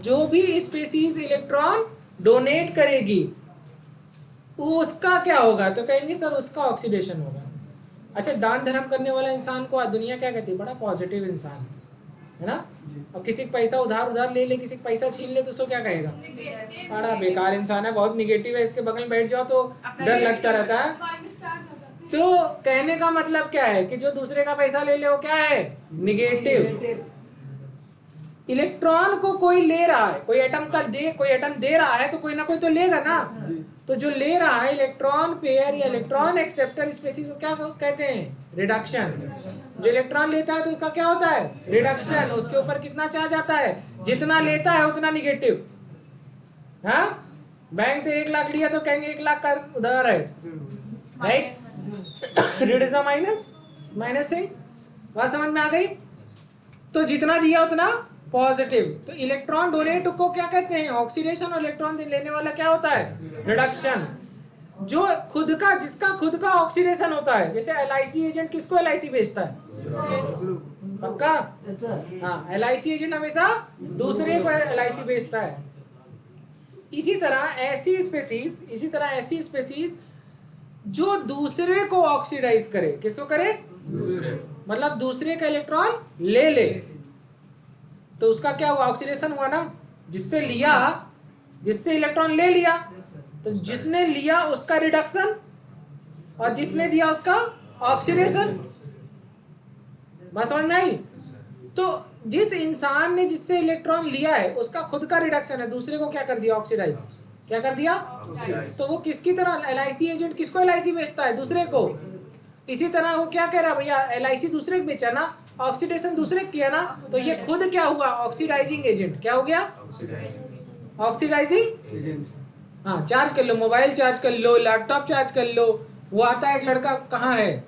जो भी species electron donate करेगी उसका क्या होगा, तो कहेंगे सर उसका ऑक्सीडेशन होगा। अच्छा, दान धर्म करने वाला इंसान को आज दुनिया क्या कहती है, बड़ा पॉजिटिव इंसान है ना। और किसी का पैसा उधार ले ले, किसी का पैसा छीन ले तो उसको क्या कहेगा, बड़ा बेकार इंसान है, बहुत निगेटिव है, इसके बगल में बैठ जाओ तो डर लगता रहता है। तो कहने का मतलब क्या है कि जो दूसरे का पैसा ले ले वो क्या है, निगेटिव। इलेक्ट्रॉन को कोई ले रहा है, कोई एटम दे रहा है तो कोई ना कोई तो लेगा ना। तो जो ले रहा है इलेक्ट्रॉन पेयर या इलेक्ट्रॉन एक्सेप्टर स्पीसीज को क्या कहते हैं, रिडक्शन। जो इलेक्ट्रॉन लेता है तो उसका क्या होता है, रिडक्शन। उसके ऊपर कितना चार्ज आता है, जितना लेता है उतना निगेटिव। हाँ, बैंक से 1 लाख लिया तो कहेंगे 1 लाख का उधार है, राइट। ऋण इज माइनस थिंग, बात समझ में आ गई। तो जितना दिया उतना पॉजिटिव। तो इलेक्ट्रॉन डोनेट को क्या कहते हैं, ऑक्सीडेशन। और इलेक्ट्रॉन लेने वाला क्या होता है, रिडक्शन। जो जिसका खुद का ऑक्सीडेशन होता है, जैसे LIC एजेंट किसको LIC बेचता है, पक्का। हाँ, LIC एजेंट हमेशा दूसरे को LIC बेचता है। इसी तरह ऐसी स्पेसीज जो दूसरे को ऑक्सीडाइज करे, किसको करे, मतलब दूसरे का इलेक्ट्रॉन ले तो उसका क्या हुआ, ऑक्सीडेशन हुआ ना। जिससे इलेक्ट्रॉन ले लिया, तो जिसने लिया उसका रिडक्शन और जिसने दिया उसका ऑक्सीडेशन। बात समझ में आई। तो जिस इंसान ने जिससे इलेक्ट्रॉन लिया है उसका खुद का रिडक्शन है, दूसरे को क्या कर दिया, ऑक्सीडाइज। क्या कर दिया, तो वो किसकी तरह, LIC एजेंट किसको LIC बेचता है, दूसरे को। इसी तरह वो क्या कह रहा है, भैया LIC दूसरे को बेचा ना, ऑक्सीडेशन दूसरे किया ना, तो ये खुद क्या हुआ, ऑक्सीडाइजिंग एजेंट। क्या हो गया, ऑक्सीडाइजिंग एजेंट। हाँ, चार्ज कर लो, मोबाइल चार्ज कर लो, लैपटॉप चार्ज कर लो। वो आता है एक लड़का, कहाँ है,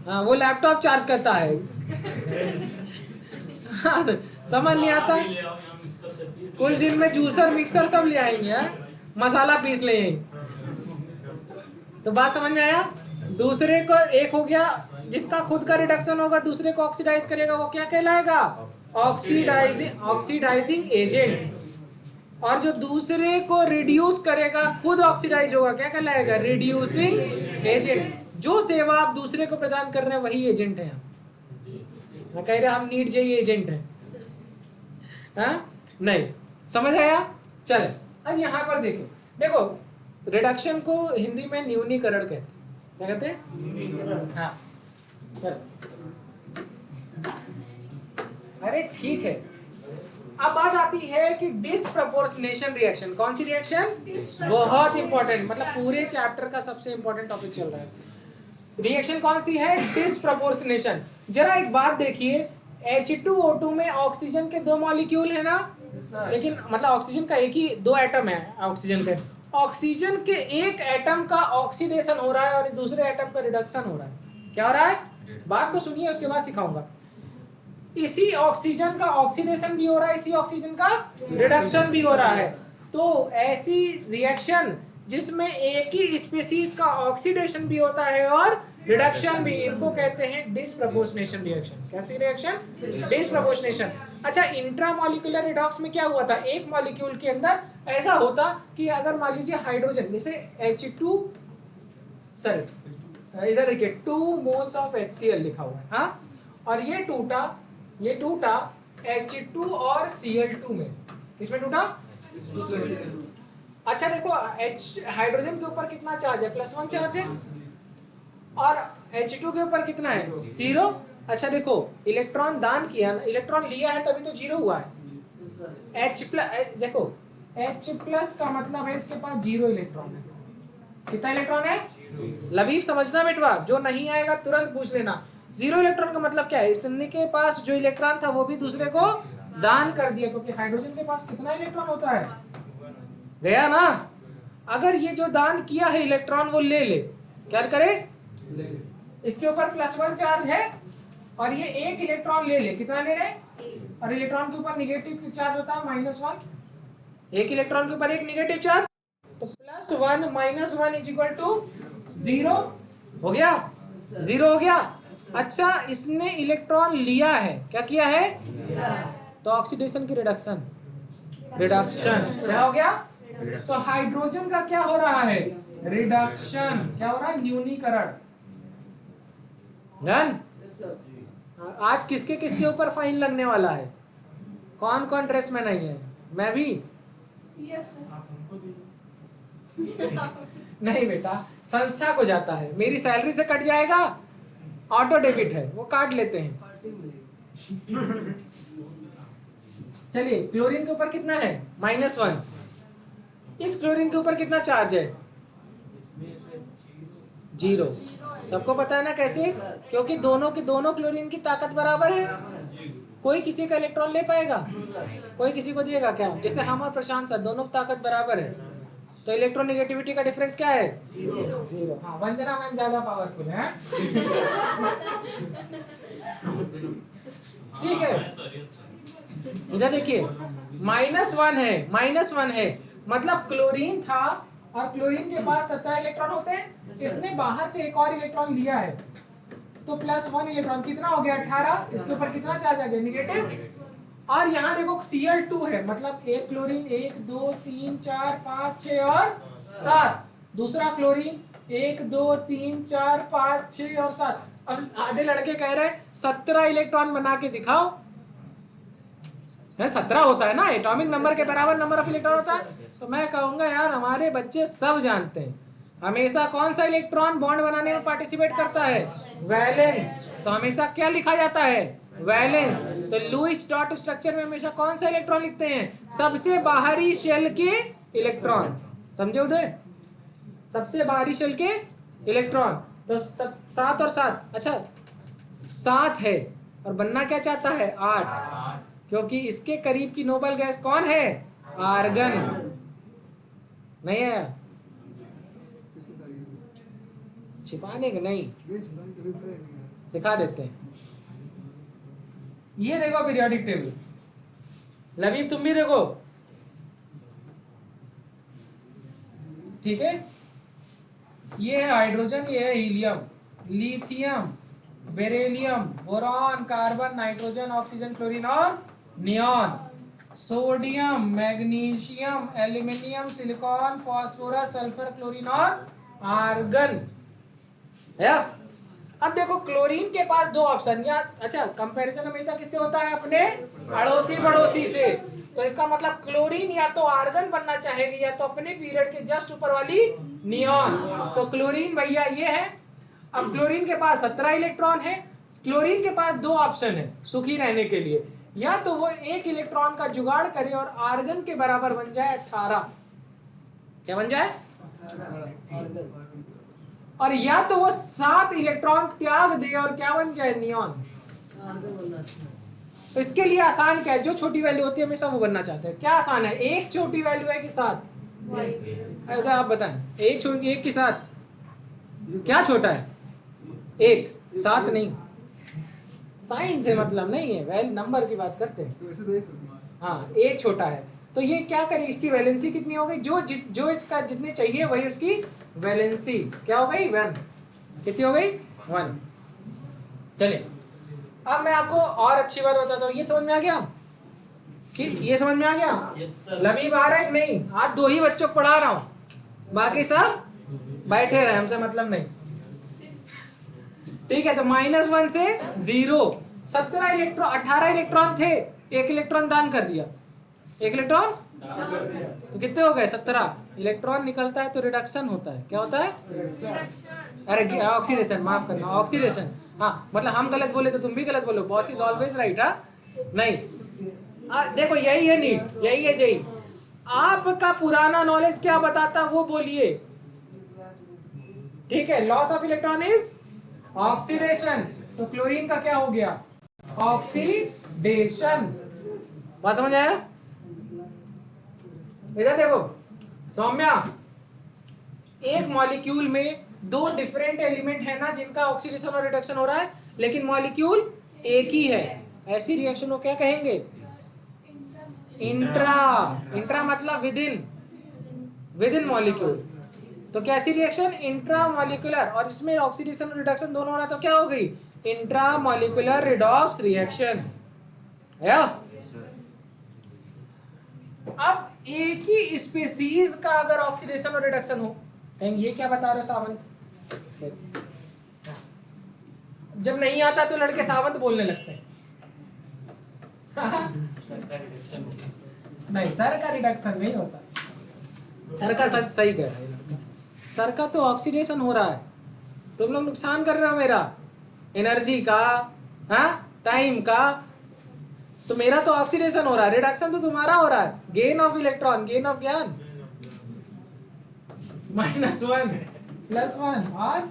हाँ, वो लैपटॉप चार्ज करता है। हाँ, समझ नहीं आता, कुछ दिन में जूसर मिक्सर सब ले आएंगे, मसाला पीस ले। तो बात समझ में आया। दूसरे को एक हो गया जिसका खुद का रिडक्शन होगा, दूसरे को ऑक्सीडाइज करेगा, वो क्या कहलाएगा, ऑक्सीडाइजिंग एजेंट। और जो दूसरे को रिड्यूस करेगा, खुद ऑक्सीडाइज होगा, क्या कहलाएगा, रिड्यूसिंग एजेंट। जो सेवा आप दूसरे को प्रदान कर रहे हैं वही एजेंट है। हम कह रहे हम नीट जेई एजेंट है, नहीं समझ आया। चले अब यहाँ पर देखो रिडक्शन को हिंदी में न्यूनीकरण कहते हैं। क्या कहते हैं, हाँ चलो, अरे ठीक है। अब बात आती है कि डिसप्रपोर्शनेशन रिएक्शन। कौन सी रिएक्शन, बहुत इंपॉर्टेंट, मतलब पूरे चैप्टर का सबसे इंपॉर्टेंट टॉपिक चल रहा है। रिएक्शन कौन सी है, डिसप्रपोर्शनेशन। जरा एक बात देखिए, H2O2 में ऑक्सीजन के 2 मॉलिक्यूल है ना, लेकिन मतलब ऑक्सीजन का एक ही 2 एटम है ऑक्सीजन के। ऑक्सीजन के एक एटम का ऑक्सीडेशन हो रहा है और दूसरे एटम का रिडक्शन हो रहा है। क्या हो रहा है, बात को सुनिए उसके बाद सिखाऊंगा। इसी ऑक्सीजन का ऑक्सीडेशन भी हो रहा है, इसी ऑक्सीजन का रिडक्शन भी हो रहा है। तो ऐसी रिएक्शन जिसमें एक ही स्पीसीज का ऑक्सीडेशन भी होता है और रिडक्शन भी, इनको कहते हैं डिसप्रपोर्शनेशन रिएक्शन। कैसी रिएक्शन, डिसप्रपोर्शनेशन। अच्छा, इंट्रामॉलिक्यूलर रिडॉक्स में क्या हुआ था, एक मॉलिक्यूल के अंदर ऐसा होता कि अगर मान लीजिए हाइड्रोजन, जैसे H2, सॉरी इधर देखिए 2 मोल्स ऑफ HCl लिखा हुआ है, हाँ, और ये टूटा H2 और Cl2 में। किसमें टूटा, अच्छा देखो, हाइड्रोजन के ऊपर कितना चार्ज है, +1 चार्ज है, और H2 के ऊपर कितना है, 0। अच्छा देखो, इलेक्ट्रॉन दान किया, इलेक्ट्रॉन लिया है तभी तो 0 हुआ है। देखो H+ का मतलब है इसके पास 0 इलेक्ट्रॉन है। कितना इलेक्ट्रॉन है, लबीब समझना बेटवा, जो नहीं आएगा तुरंत पूछ लेना। 0 इलेक्ट्रॉन का मतलब क्या है, इसके पास जो इलेक्ट्रॉन था वो भी दूसरे को दान कर दिया, क्योंकि हाइड्रोजन के पास कितना इलेक्ट्रॉन होता है, गया ना। अगर ये जो दान किया है इलेक्ट्रॉन वो ले, क्या करे, इसके ऊपर +1 चार्ज है और ये एक इलेक्ट्रॉन ले, कितना ले रहे, और इलेक्ट्रॉन के ऊपर निगेटिव चार्ज होता है -1, एक इलेक्ट्रॉन के ऊपर एक निगेटिव चार्ज, तो +1 -1 = 0 हो गया, 0 हो गया। अच्छा, इसने इलेक्ट्रॉन लिया है, क्या किया है, तो ऑक्सीडेशन की रिडक्शन, रिडक्शन। क्या हो गया? तो हाइड्रोजन का क्या हो रहा है? रिडक्शन। क्या हो रहा है? न्यूनीकरण। डन। आज किसके किसके ऊपर फाइन लगने वाला है? कौन कौन ड्रेस में नहीं है? मैं भी नहीं बेटा, संस्था को जाता है, मेरी सैलरी से कट जाएगा, ऑटो डेबिट है, वो काट लेते हैं। चलिए, क्लोरीन के ऊपर कितना है? -1। इस क्लोरीन के ऊपर कितना चार्ज है? 0। सबको पता है ना कैसे? क्योंकि दोनों क्लोरीन की ताकत बराबर है। कोई किसी का इलेक्ट्रॉन ले पाएगा? कोई किसी को देगा क्या? जैसे हम और प्रशांत सर दोनों की ताकत बराबर है, तो इलेक्ट्रोनेगेटिविटी का डिफरेंस क्या है? 0। हाँ, वंदना मैम ज्यादा पावरफुल है। ठीक है, इधर देखिए, -1 है, मतलब क्लोरीन था और क्लोरीन के पास 17 इलेक्ट्रॉन होते हैं। इसने बाहर से एक और इलेक्ट्रॉन लिया है, तो +1 इलेक्ट्रॉन कितना हो गया? 18। इसके ऊपर कितना चार्ज आ गया? नेगेटिव। और यहाँ देखो Cl2 है, मतलब एक क्लोरीन 1 2 3 4 5 6 और 7। दूसरा क्लोरीन 1 2 3 4 5 6 और 7। अब आधे लड़के कह रहे 17 इलेक्ट्रॉन बना के दिखाओ। 17 होता है ना, एटॉमिक नंबर के बराबर नंबर ऑफ इलेक्ट्रॉन होता है। तो मैं कहूंगा यार, हमारे बच्चे सब जानते हैं हमेशा कौन सा इलेक्ट्रॉन बॉन्ड बनाने में पार्टिसिपेट करता है? वैलेंस। तो हमेशा क्या लिखा जाता है? वैलेंस। तो लुईस डॉट स्ट्रक्चर में हमेशा कौन सा इलेक्ट्रॉन लिखते हैं? सबसे बाहरी शेल के इलेक्ट्रॉन। समझे उदय? सबसे बाहरी शेल के इलेक्ट्रॉन। तो 7 और 7, अच्छा 7 है और बनना क्या चाहता है? 8, क्योंकि इसके करीब की नोबल गैस कौन है? आर्गन। नहीं है? छिपाने के नहीं, दिखा देते हैं। ये देखो पीरियोडिक टेबल, लबीब तुम भी देखो। ठीक है, ये है हाइड्रोजन, ये है helium, lithium, beryllium, boron, carbon, nitrogen, oxygen, chlorine और neon, sodium, magnesium, aluminium, silicon, phosphorus, sulphur, chlorine और आर्गन। है? अब देखो क्लोरीन के पास 2 ऑप्शन, या अच्छा कंपैरिजन हमेशा किससे होता है? अपने अड़ोसी पड़ोसी से। तो इसका मतलब क्लोरीन या तो आर्गन बनना चाहेगी या तो अपने पीरियड के जस्ट ऊपर वाली नियॉन। तो क्लोरीन भैया ये है। अब क्लोरीन के पास 17 इलेक्ट्रॉन है। क्लोरीन के पास 2 ऑप्शन है सुखी रहने के लिए, या तो वो 1 इलेक्ट्रॉन का जुगाड़ करे और आर्गन के बराबर बन जाए 18। क्या बन जाए? और या तो वो 7 इलेक्ट्रॉन त्याग दे और क्या बन जाए? नियॉन। तो इसके लिए आसान क्या है? जो छोटी वैल्यू होती है हमेशा वो बनना चाहते हैं। क्या आसान है? एक छोटी वैल्यू है कि 7? आप बताएं, एक की 7 क्या छोटा है? 1, 7 नहीं। साइन से मतलब नहीं है, वैल्यू नंबर की बात करते हैं। हाँ, 1 छोटा है। तो ये क्या करे? इसकी वैलेंसी कितनी हो गई? जो इसका जितने चाहिए वही उसकी वैलेंसी क्या हो गई? 1। कितनी हो गई? 1। चलिए, अब मैं आपको और अच्छी बात बताता हूँ। ये समझ में आ गया? कि ये समझ में आ गया? लबीब आ रहा है कि नहीं? आज 2 ही बच्चों को पढ़ा रहा हूँ, बाकी सब बैठे रहे, हमसे मतलब नहीं। ठीक है, तो -1 से 0। 17 इलेक्ट्रॉन, 18 इलेक्ट्रॉन थे, 1 इलेक्ट्रॉन दान कर दिया। 1 इलेक्ट्रॉन तो कितने हो गए? 17 इलेक्ट्रॉन निकलता है तो रिडक्शन होता है। क्या होता है? अरे ऑक्सीडेशन, माफ करना, ऑक्सीडेशन। हाँ, मतलब हम गलत बोले तो तुम भी गलत बोलो। Boss is always right. नहीं, देखो यही है नीट, यही है जेई। आपका पुराना नॉलेज क्या बताता वो बोलिए। ठीक है, loss of electron is oxidation. तो क्लोरीन का क्या हो गया? ऑक्सीडेशन। बात समझ आया? इधर देखो सौम्या, एक मॉलिक्यूल में 2 डिफरेंट एलिमेंट है ना जिनका ऑक्सीडेशन और रिडक्शन हो रहा है, लेकिन मॉलिक्यूल एक ही है। ऐसी रिएक्शन को क्या कहेंगे? इंट्रा मतलब विद इन मॉलिक्यूल। तो कैसी रिएक्शन? Intra molecular. और इसमें ऑक्सीडेशन और रिडक्शन दोनों हो रहा है, तो क्या हो गई? Intra molecular redox reaction. अब एक ही स्पीसीज का अगर ऑक्सीडेशन और रिडक्शन हो, कहेंगे ये क्या बता रहे हो सावंत। जब नहीं आता तो लड़के सावंत बोलने लगते हैं। नहीं, सर का रिडक्शन नहीं होता, सर का सही कह रहा है लड़का, सर का तो ऑक्सीडेशन हो रहा है, तुम लोग नुकसान कर रहे हो मेरा एनर्जी का, टाइम का, तो मेरा तो ऑक्सीडेशन हो रहा है, रिडक्शन तो तुम्हारा हो रहा है, gain of electron, gain of ज्ञान, -1 +1 और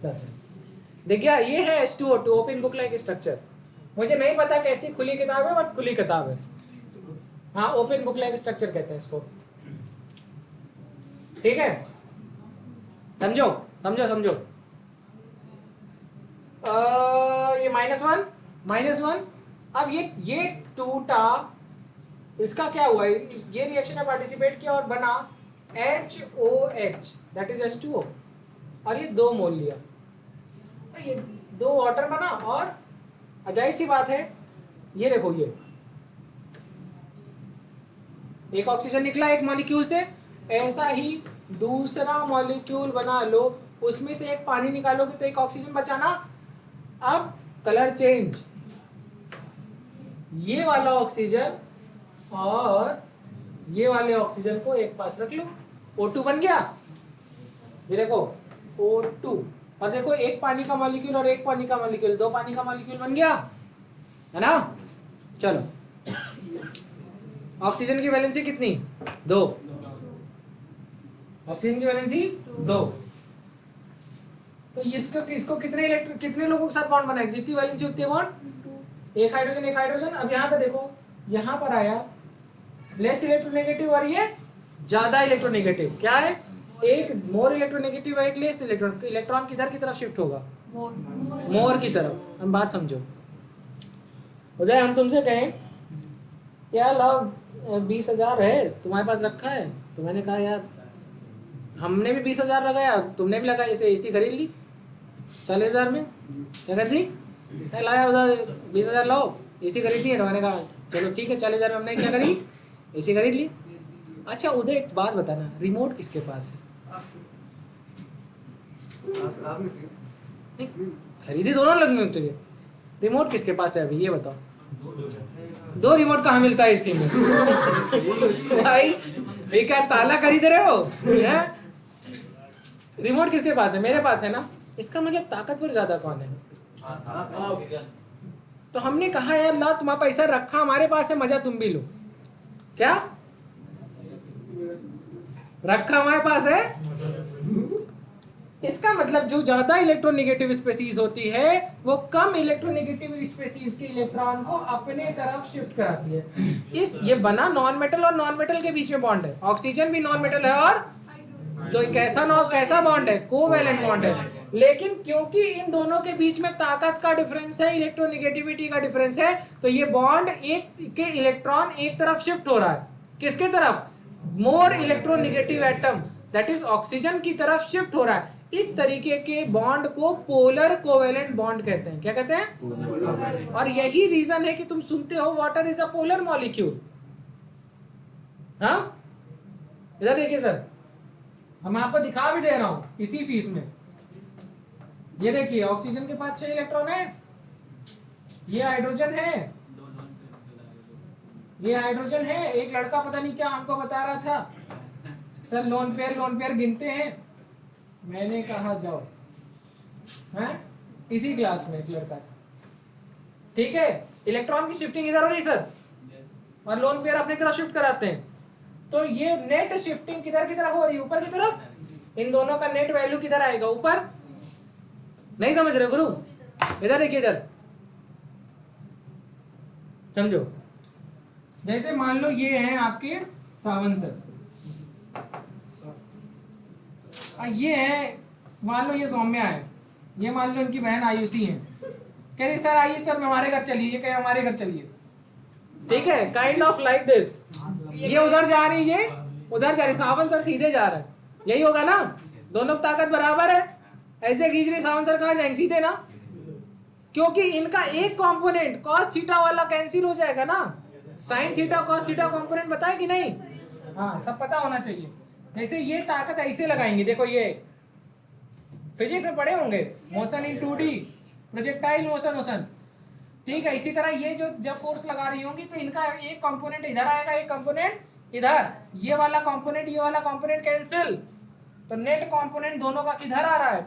+1। देखिए ये है H2O2 open book like structure. मुझे नहीं पता कैसी खुली किताब है, बट खुली किताब है। हाँ, ओपन बुक लाइक स्ट्रक्चर कहते हैं इसको। ठीक है, समझो समझो समझो। ये -1 अब ये टूटा, इसका क्या हुआ, ये रिएक्शन में पार्टिसिपेट किया और बना HOH, दैट इज H2O, और ये 2 मोल लिया, तो ये 2 वाटर बना। और अजाई सी बात है, ये देखो, ये एक ऑक्सीजन निकला एक मॉलिक्यूल से, ऐसा ही दूसरा मॉलिक्यूल बना लो, उसमें से एक पानी निकालोगे तो एक ऑक्सीजन बचाना। अब कलर चेंज, ये वाला ऑक्सीजन और ये वाले ऑक्सीजन को एक पास रख लो, O2 बन गया। ये देखो O2, और देखो एक पानी का मॉलिक्यूल और एक पानी का मॉलिक्यूल, 2 पानी का मॉलिक्यूल बन गया, है ना। चलो, ऑक्सीजन की वैलेंसी कितनी, 2, ऑक्सीजन की वैलेंसी 2। तो इसको कितने लोगों के साथ बॉन्ड बनाएगा, जितनी वैलेंसी उतनी बॉन्ड, एक हाइड्रोजन। अब यहाँ पे देखो, यहाँ पर आया लेस इलेक्ट्रोनेगेटिव और ये ज्यादा इलेक्ट्रोनेगेटिव। क्या है, एक मोर इलेक्ट्रोनेगेटिव, एक लेस इलेक्ट्रॉन। इलेक्ट्रॉन किधर की तरफ शिफ्ट होगा, मोर की तरफ। हम बात समझो, उदय हम तुमसे कहें यार लाओ 20,000 है तुम्हारे पास रखा है, तो मैंने कहा यार हमने भी 20,000 लगाया, तुमने भी लगाया, इसे एसी खरीद ली 40,000 में, क्या कहती लाया उधर 20,000 लाओ, एसी खरीद ली है। तो मैंने कहा चलो ठीक है, 40,000 में हमने क्या करी, एसी खरीद ली। अच्छा उदय एक बात बताना, रिमोट किसके पास है, खरीदी दोनों लगने तुझे, रिमोट किसके पास है अभी ये बताओ। 2 रिमोट कहाँ मिलता है इसी में भाई, ये क्या ताला खरीद रहे हो, रिमोट किसके पास है, मेरे पास है ना। इसका मतलब ताकतवर ज्यादा कौन है, तो हमने कहा यार ला तुम्हारा पैसा रखा हमारे पास है, मजा तुम भी लो। क्या रखा हमारे पास है, इसका मतलब जो ज्यादा इलेक्ट्रोनेगेटिव स्पीसीज होती है वो कम इलेक्ट्रोनेगेटिव स्पीसीज के इलेक्ट्रॉन को अपने तरफ शिफ्ट कराती है। ये बना नॉन मेटल और नॉन मेटल के बीच में बॉन्ड है, ऑक्सीजन भी नॉन मेटल है, और तो कैसा बॉन्ड है, कोवैलेंट बॉन्ड है। लेकिन क्योंकि इन दोनों के बीच में ताकत का डिफरेंस है, इलेक्ट्रोनेगेटिविटी का डिफरेंस है, तो ये बॉन्ड एक के इलेक्ट्रॉन एक तरफ शिफ्ट हो रहा है, किसके तरफ, more electronegative atom that is oxygen की तरफ शिफ्ट हो रहा है। इस तरीके के बॉन्ड को पोलर कोवेलेंट बॉन्ड कहते हैं। क्या कहते हैं, और यही रीजन है कि तुम सुनते हो water is a polar molecule. हाँ, इधर देखिए सर, हम आपको दिखा भी दे रहा हूं इसी फीस में। ये देखिए ऑक्सीजन के पास 6 इलेक्ट्रॉन है, ये हाइड्रोजन है, ये हाइड्रोजन है। एक लड़का पता नहीं क्या हमको बता रहा था, सर लोन पेयर गिनते हैं। मैंने कहा जाओ, हैं इसी क्लास में एक लड़का था, ठीक है, इलेक्ट्रॉन की शिफ्टिंग इधर हो रही सर, और लोन पेयर अपनी तरफ शिफ्ट कराते हैं। तो ये नेट शिफ्टिंग किधर की तरफ हो रही है, ऊपर की तरफ। इन दोनों का नेट वैल्यू किधर आएगा, ऊपर। नहीं समझ रहे गुरु, इधर देखिए, इधर समझो। जैसे मान लो ये हैं आपके सावन सर, ये है, मान लो ये सौम्या है, ये मान लो इनकी बहन आयुषी है। कह रही सर आइए चल हमारे घर चलिए, ये कहे हमारे घर चलिए, ठीक है, काइंड ऑफ लाइक दिस। ये उधर जा रही है, उधर जा रही, सावन सर सीधे जा रहा है, यही होगा ना, दोनों की ताकत बराबर है, ऐसे खींच रही, सावन सर कहाँ जाएंगे, सीधे ना, क्योंकि इनका एक कंपोनेंट cos थीटा वाला कैंसिल हो जाएगा ना, sine theta cos theta component बताए कि नहीं? हाँ, सब पता होना चाहिए। जैसे ये ताकत ऐसे लगाएंगे, देखो ये फिजिक्स में पढ़े होंगे, motion in 2D, projectile motion. ठीक है, इसी तरह ये जो जब फोर्स लगा रही होंगी तो इनका एक कंपोनेंट इधर आएगा, एक कंपोनेंट इधर, ये वाला कंपोनेंट कैंसिल, तो नेट कंपोनेंट दोनों का किधर आ रहा है?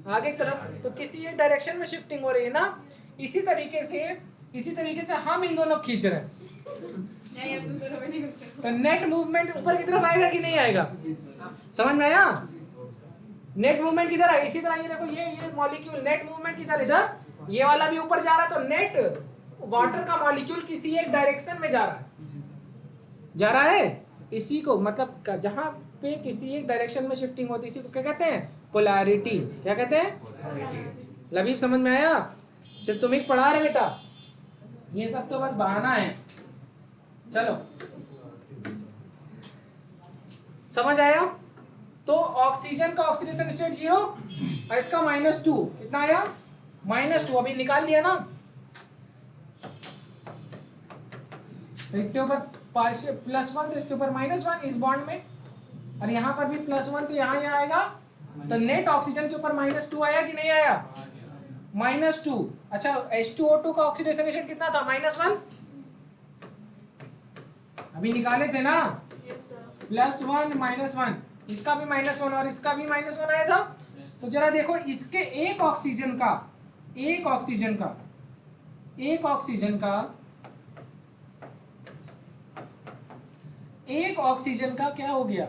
आगे की तरफ। तो किसी एक डायरेक्शन में शिफ्टिंग हो रही है ना। इसी तरीके से हम इन दोनों खींच रहे हैं, तो नेट मूवमेंट ऊपर की तरफ आएगा कि नहीं आएगा? समझ में आया? नेट मूवमेंट किधर है? इसी तरह ये देखो, ये मॉलिक्यूल नेट मूवमेंट किधर? इधर। ये वाला भी ऊपर जा रहा है, तो नेट वाटर का मॉलिक्यूल किसी एक डायरेक्शन में जा रहा है। इसी को मतलब जहां पे किसी एक डायरेक्शन में शिफ्टिंग होती है, इसी को क्या कहते हैं? पोलैरिटी। क्या कहते हैं? लबीब समझ में आया? सिर्फ तुम ही पढ़ा रहे बेटा, ये सब तो बस बहाना है। चलो, समझ आया? तो ऑक्सीजन का ऑक्सीडेशन स्टेट 0 और इसका -2, कितना आया? -2। अभी निकाल लिया ना, तो इसके ऊपर +1 तो इसके ऊपर -1 इस बॉन्ड में, और यहाँ पर भी +1 तो यहाँ आएगा, तो नेट ऑक्सीजन के ऊपर -2 आया कि नहीं आया? -2। अच्छा, H2O2 का ऑक्सीडेशन स्टेट कितना था? -1। अभी निकाले थे ना, +1 -1, इसका भी -1 और इसका भी -1 आया था। तो जरा देखो, इसके एक ऑक्सीजन का क्या हो गया?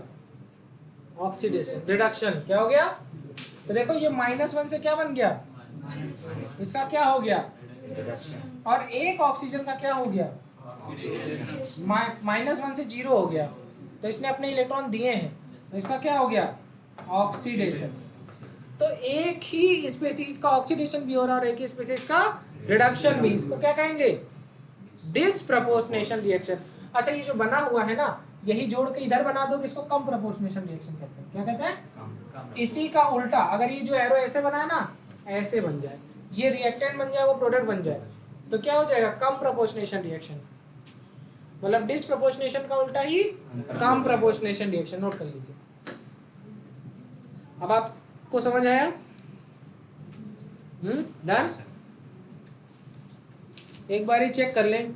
Oxidation reduction. क्या हो गया? तो देखो, ये -1 से क्या बन गया? इसका क्या हो गया? और एक ऑक्सीजन का क्या हो गया? -1 से 0 हो गया, तो इसने अपने इलेक्ट्रॉन दिए हैं, तो इसका क्या हो गया? ऑक्सीडेशन। तो एक ही स्पीशीज का ऑक्सीडेशन भी हो रहा है और एक ही स्पीशीज का रिडक्शन भी। इसको क्या कहेंगे? Disproportionation reaction. अच्छा, ये जो बना हुआ है ना, यही जोड़ के इधर बना दो, इसको कम प्रपोर्शनेशन रिएक्शन कहते हैं। क्या कहते हैं? इसी का उल्टा, अगर ये जो एरो ऐसे बना है ना, ऐसे बन जाए, ये रिएक्टेंट बन जाए, वो प्रोडक्ट बन जाए, तो क्या हो जाएगा? कम प्रपोर्शनेशन रिएक्शन। मतलब डिसप्रपोर्शनेशन का उल्टा ही कम प्रपोर्शनेशन रिएक्शन। नोट कर लीजिए। अब आपको समझ आया? डन। एक बार ही चेक कर लें।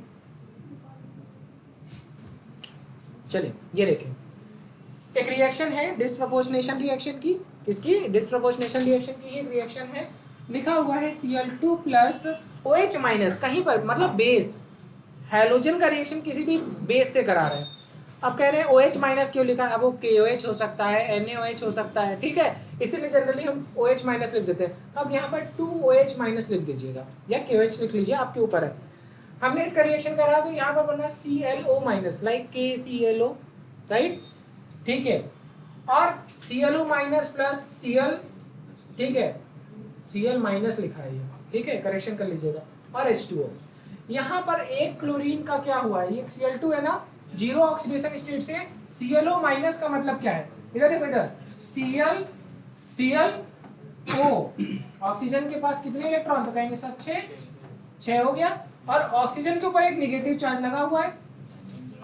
चलिए, ये देखें, एक रिएक्शन है डिसप्रपोर्शनेशन रिएक्शन की। किसकी? डिसप्रपोर्शनेशन रिएक्शन की एक रिएक्शन है। लिखा हुआ है Cl2 + OH-, कहीं पर मतलब बेस, हैलोजन का रिएक्शन किसी भी बेस से करा रहे हैं। अब कह रहे हैं OH- क्यों लिखा है? अब वो KOH हो सकता है, NaOH हो सकता है, ठीक है, इसीलिए जनरली हम OH- लिख देते हैं। अब यहाँ पर 2OH- लिख दीजिएगा या KOH लिख लीजिए, आपके ऊपर है। हमने इसका रिएक्शन करा तो यहाँ पर बनना ClO-, लाइक KClO, राइट? ठीक है, और ClO- + Cl, ठीक है, Cl- लिखा है ये, ठीक है, करेक्शन कर लीजिएगा, और H2O। यहाँ पर एक क्लोरीन का क्या हुआ है? ये Cl2 है ना, 0 ऑक्सीडेशन स्टेट से ClO- का मतलब क्या है? इधर देखो, इधर ClO, ऑक्सीजन के पास कितने इलेक्ट्रॉन? तो कहेंगे सब 6 हो गया, और ऑक्सीजन के ऊपर एक नेगेटिव चार्ज लगा हुआ है।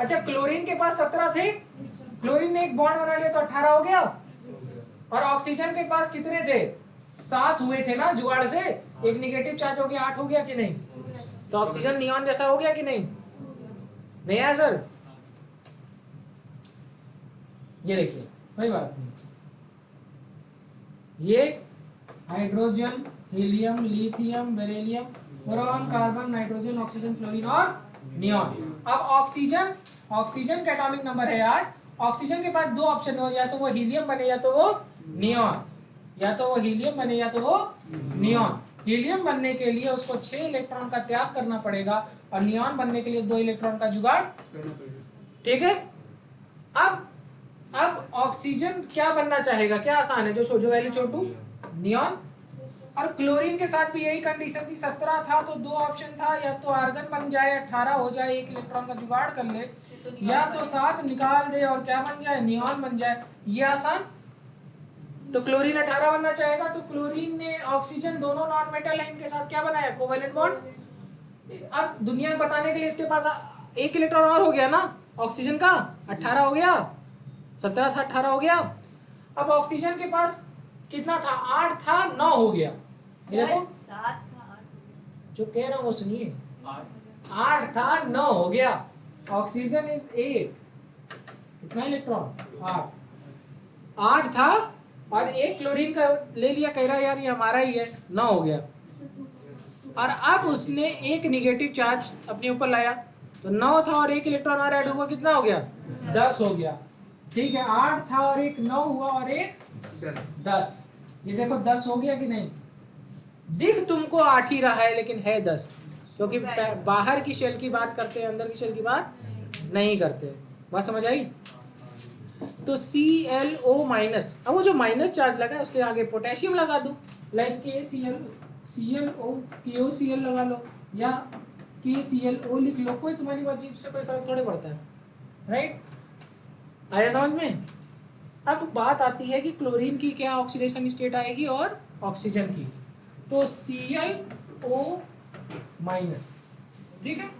अच्छा, क्लोरीन के पास 17 थे, क्लोरीन ने एक बॉन्ड बना लिया तो 18 हो गया, और ऑक्सीजन के पास कितने थे? 7 हुए थे ना जुगाड़ से, एक नेगेटिव चार्ज हो गया, 8 हो गया कि नहीं? तो ऑक्सीजन नियॉन जैसा हो गया कि नहीं? नहीं आया सर? ये देखिए, कोई बात नहीं, ये hydrogen, helium, lithium, beryllium, boron, carbon, nitrogen, oxygen, fluorine और नियॉन। अब ऑक्सीजन का एटॉमिक नंबर है 8। ऑक्सीजन के पास 2 ऑप्शन हो, या तो वो हीलियम बने या तो वो नियॉन, या तो वो हीलियम बने या तो वो नियॉन। हीलियम बनने के लिए उसको 6 इलेक्ट्रॉन का त्याग करना पड़ेगा, और नियॉन बनने के लिए 2 इलेक्ट्रॉन का जुगाड़, ठीक है। अब ऑक्सीजन क्या बनना चाहेगा? क्या आसान है, जो वैल्यू छोटू, नियॉन। और क्लोरीन के साथ भी यही कंडीशन थी, 17 था तो 2 ऑप्शन था, या तो आर्गन बन जाए, 18 हो जाए, 1 इलेक्ट्रॉन का जुगाड़ कर ले, या तो 7 निकाल दे और क्या बन जाए? नियॉन बन जाए। ये आसान। तो क्लोरीन 18 बनना चाहेगा, तो क्लोरीन ने ऑक्सीजन, दोनों नॉन मेटल है, इनके साथ क्या बनाया? Covalent bond. अब दुनिया को बताने के लिए इसके पास एक इलेक्ट्रॉन और हो गया ना ऑक्सीजन का, 18 हो गया, 17 था 18 हो गया। अब ऑक्सीजन के पास कितना था, 8 था, 9 हो गया। ये देखो 7 था, 8 जो कह रहा हूँ वो सुनिए, 8 था 9 हो गया। ऑक्सीजन इज 8, कितना इलेक्ट्रॉन, 8 था, और एक क्लोरीन का ले लिया, कह रहा यार ये हमारा ही है, 9 हो गया। और अब उसने एक निगेटिव चार्ज अपने ऊपर लाया, तो 9 था और एक इलेक्ट्रॉन और ऐड हुआ, कितना हो गया, 10 हो गया। ठीक है, 8 था और एक 9 हुआ और एक 10। ये देखो 10 हो गया कि नहीं, दिख तुमको 8 ही रहा है लेकिन है 10, क्योंकि बाहर की शेल की बात करते हैं, अंदर की शेल की बात नहीं करते। बात समझ आई? तो ClO माइनस, अब वो जो माइनस चार्ज लगा है उसके आगे पोटेशियम लगा दो, लाइक ClO KOCl लगा लो या KClO लिख लो, कोई तुम्हारी बातचीत से कोई फर्क थोड़े पड़ता है, राइट? आया समझ में? अब बात आती है कि क्लोरीन की क्या ऑक्सीडेशन स्टेट आएगी और ऑक्सीजन की, तो ClO माइनस, ठीक है।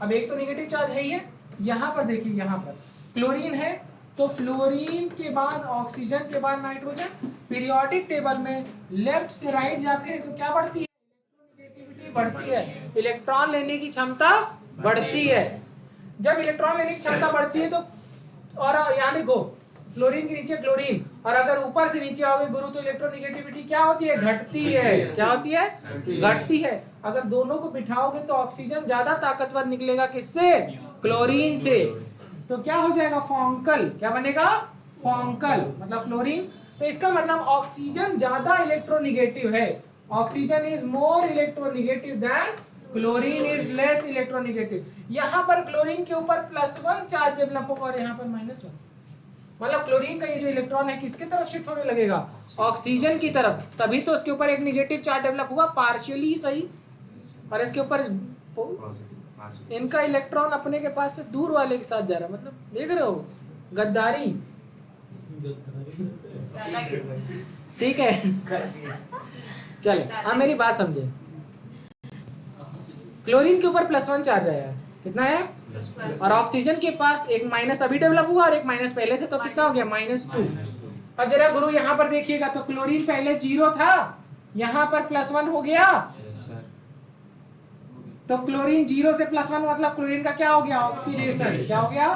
अब एक तो नेगेटिव चार्ज है ही है, यहाँ पर देखिए, यहाँ पर क्लोरीन है, तो फ्लोरीन के बाद ऑक्सीजन के बाद नाइट्रोजन, पीरियोडिक टेबल में लेफ्ट से राइट जाते हैं तो क्या बढ़ती है, इलेक्ट्रोनेगेटिविटी बढ़ती है, इलेक्ट्रॉन लेने की क्षमता बढ़ती है। जब इलेक्ट्रॉन लेने की क्षमता बढ़ती है तो, और यहाँ देखो फ्लोरीन के नीचे क्लोरीन, और अगर ऊपर से नीचे आओगे गुरु तो इलेक्ट्रोनेगेटिविटी क्या होती है, घटती है। क्या होती है, घटती है। अगर दोनों को बिठाओगे तो ऑक्सीजन ज्यादा ताकतवर निकलेगा, किससे, क्लोरीन से। तो क्या हो जाएगा, फॉन्कल, क्या बनेगा, फॉन्कल, मतलब फ्लोरीन। तो इसका मतलब ऑक्सीजन ज्यादा इलेक्ट्रोनेगेटिव है, oxygen is more electronegative than chlorine is less electronegative. यहाँ पर क्लोरीन के ऊपर +1 चार्ज डेवलप होगा और यहाँ पर -1, मतलब क्लोरीन का ये जो इलेक्ट्रॉन है किसके तरफ शिफ्ट होने लगेगा, ऑक्सीजन की तरफ, तभी तो उसके ऊपर एक नेगेटिव चार्ज डेवलप हुआ, पार्शियली सही। और इसके ऊपर इनका इलेक्ट्रॉन अपने के पास से दूर वाले के साथ जा रहा है, मतलब देख रहे हो, गद्दारी। ठीक है, चले अब मेरी बात समझे। क्लोरीन के ऊपर +1 चार्ज आया है, कितना है, और ऑक्सीजन के पास एक माइनस अभी डेवलप हुआ और एक माइनस पहले से, तो कितना हो गया, -2। अब जरा गुरु यहाँ पर देखिएगा तो क्लोरीन पहले 0 था, यहाँ पर +1 हो गया, तो क्लोरीन 0 से +1 मतलब क्लोरीन का क्या हो गया, ऑक्सीडेशन। क्या हो गया,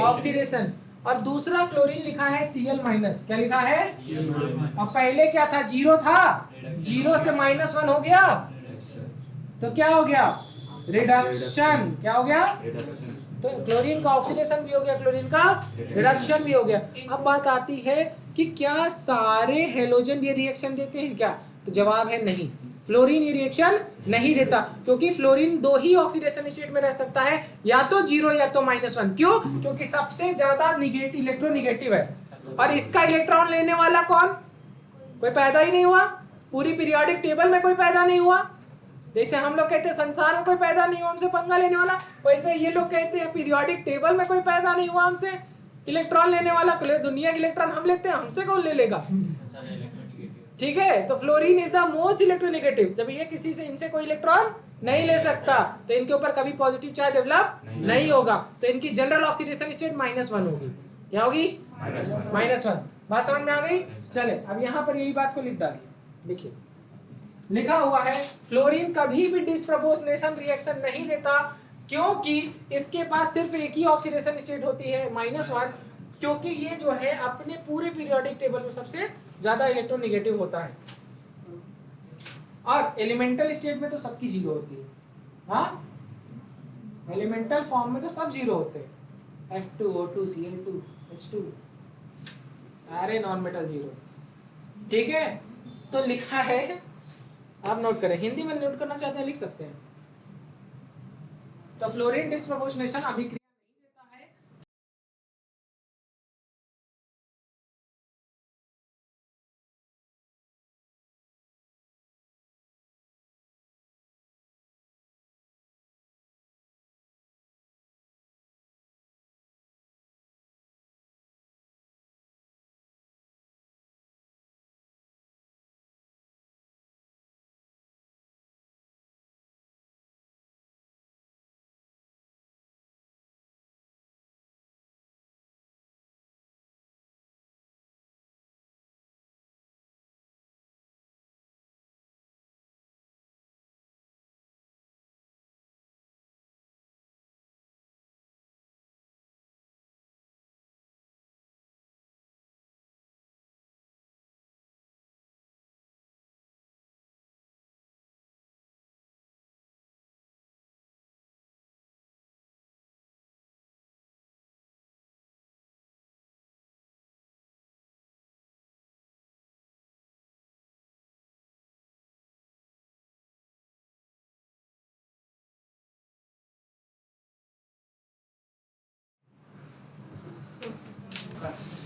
ऑक्सीडेशन। और दूसरा क्लोरीन लिखा है Cl-, क्या लिखा है, और पहले क्या था, 0 था, 0 से -1 हो गया, तो क्या हो गया, रिडक्शन। क्या हो गया, तो क्लोरीन का ऑक्सीडेशन भी हो गया, क्लोरीन का रिडक्शन भी हो गया। अब बात आती है कि क्या सारे हेलोजन ये रिएक्शन देते हैं क्या, तो जवाब है नहीं, फ्लोरीन ये रिएक्शन नहीं देता, क्योंकि फ्लोरीन 2 ही ऑक्सीडेशन स्टेट में रह सकता है, या तो 0 या तो -1। क्यों, क्योंकि सबसे ज्यादा निगेटिव इलेक्ट्रोनेगेटिव है, और इसका इलेक्ट्रॉन लेने वाला कौन, कोई पैदा ही नहीं हुआ, पूरी पीरियोडिक टेबल में कोई पैदा नहीं हुआ। जैसे हम लोग कहते हैं संसार में कोई पैदा नहीं हुआ हमसे पंगा लेने वाला, वैसे ये लोग कहते हैं पीरियोडिक टेबल में कोई पैदा नहीं हुआ हमसे इलेक्ट्रॉन लेने वाला। दुनिया के इलेक्ट्रॉन हम लेते हैं, हमसे कौन ले लेगा। ठीक है, तो fluorine is the most electronegative, जब ये किसी से, इनसे कोई इलेक्ट्रॉन नहीं ले सकता, तो इनके ऊपर कभी पॉजिटिव चार्ज डेवलप नहीं होगा, तो इनकी जनरल ऑक्सीडेशन स्टेट -1 होगी। क्या होगी, -1। बात समझ में आ गई? चले अब यहाँ पर यही बात को लिख डालिए, देखिए लिखा हुआ है फ्लोरीन कभी भी डिस्प्रपोर्शनेशन रिएक्शन नहीं देता, क्योंकि इसके पास सिर्फ एक ही ऑक्सीडेशन स्टेट होती है, -1, क्योंकि ये जो है अपने पूरे पीरियोडिक टेबल में सबसे ज्यादा इलेक्ट्रोनेगेटिव होता है, और एलिमेंटल स्टेट में तो सबकी 0 होती है। हाँ, एलिमेंटल फॉर्म में तो सब 0 होते हैं, F2O2 Cl2 H2, सारे नॉन मेटल 0। ठीक है, तो लिखा है, आप नोट करें, हिंदी में नोट करना चाहते हैं लिख सकते हैं। तो फ्लोरीन डिस्प्रपोर्शनेशन अभिक्रिया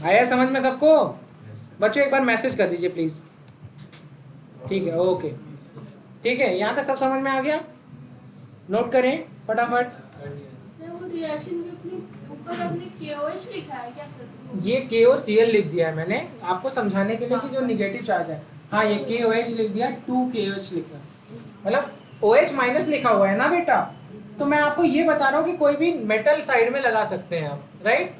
आया समझ में सबको? बच्चों एक बार मैसेज कर दीजिए प्लीज। ठीक है, ओके, ठीक है, यहाँ तक सब समझ में आ गया? नोट करें फटाफट। वो रिएक्शन के ऊपर आपने KOH लिखा है क्या सर? ये KOCl लिख दिया है मैंने आपको समझाने के लिए कि जो निगेटिव चार्ज है। हाँ, ये KOH लिख दिया, 2KOH लिखना, मतलब OH माइनस लिखा हुआ है ना बेटा। तो मैं आपको ये बता रहा हूँ कि कोई भी मेटल साइड में लगा सकते हैं आप, राइट।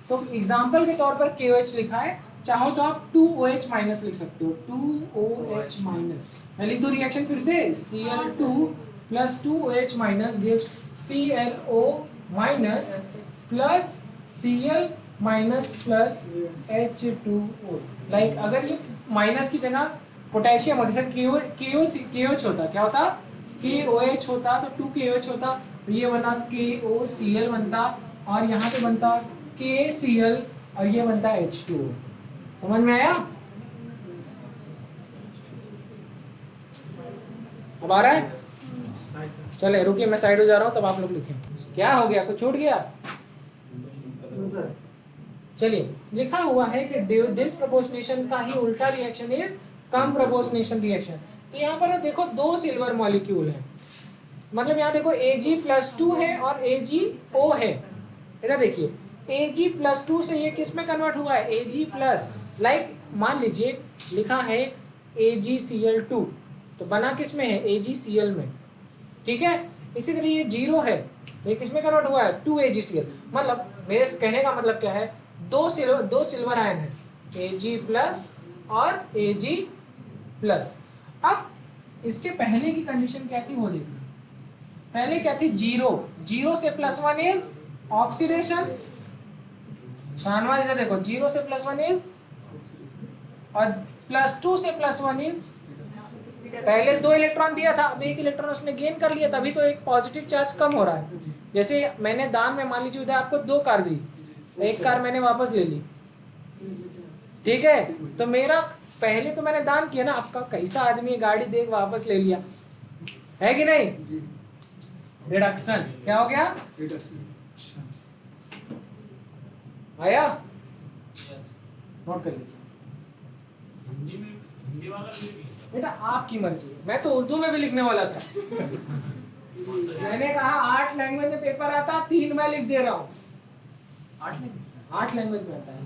तो एग्जाम्पल के तौर पर KOH लिखा है, चाहो तो आप 2OH माइनस लिख सकते हो, 2OH माइनस। मैं लिख दूं रिएक्शन फिर से, Cl2 plus 2OH minus gives ClO minus plus Cl minus plus H2O। Like अगर ये माइनस की जगह पोटेशियम होता, जैसे KOH होता, क्या होता, KOH होता, तो 2KOH होता, तो ये बना KOCl बनता, और यहाँ पे बनता KCl, और ये बनता H2O। समझ में आया? अब आ रहा है? चले रुकिए, मैं साइड हो जा रहा हूँ, तब आप लोग लिखें। क्या हो गया, कुछ छूट गया? चलिए, लिखा हुआ है कि डिसप्रोपोर्शनेशन का ही उल्टा reaction is come proportionation reaction. तो यहाँ पर देखो दो सिल्वर मॉलिक्यूल है, मतलब यहाँ देखो Ag+2 है और AgO है। इधर देखिए, Ag+2 से ये किस में कन्वर्ट हुआ है, Ag+, लाइक मान लीजिए लिखा है AgCl2, तो बना किस में है, AgCl में, ठीक है। इसी तरह ये 0 है, तो ये किस में कन्वर्ट हुआ है, 2AgCl। मतलब मेरे कहने का मतलब क्या है, दो सिल्वर आयन है, Ag+ और Ag+। अब इसके पहले की कंडीशन क्या थी वो देखना। पहले क्या थी, 0 से +1 इज ऑक्सीडेशन। शानवाज इधर देखो, 0 से +1 इज, और +2 से +1 इज, पहले 2 इलेक्ट्रॉन दिया था, अब 1 इलेक्ट्रॉन उसने गेन कर लिया, तभी तो एक पॉजिटिव चार्ज कम हो रहा है। जैसे मैंने दान में मान लीजिए उधर आपको 2 कार दी, 1 कार मैंने वापस ले ली, ठीक है। तो मेरा पहले तो मैंने दान किया ना, आपका कैसा आदमी गाड़ी देख वापस ले लिया, है कि नहीं, रिडक्शन। क्या हो गया, रिडक्शन। आया, नोट कर लीजिए। हिंदी वाला बेटा आपकी मर्जी, मैं तो उर्दू में भी लिखने वाला था। मैंने कहा 8 लैंग्वेज में पेपर आता, 3 मैं लिख दे रहा हूँ। 8 लैंग्वेज में आता है,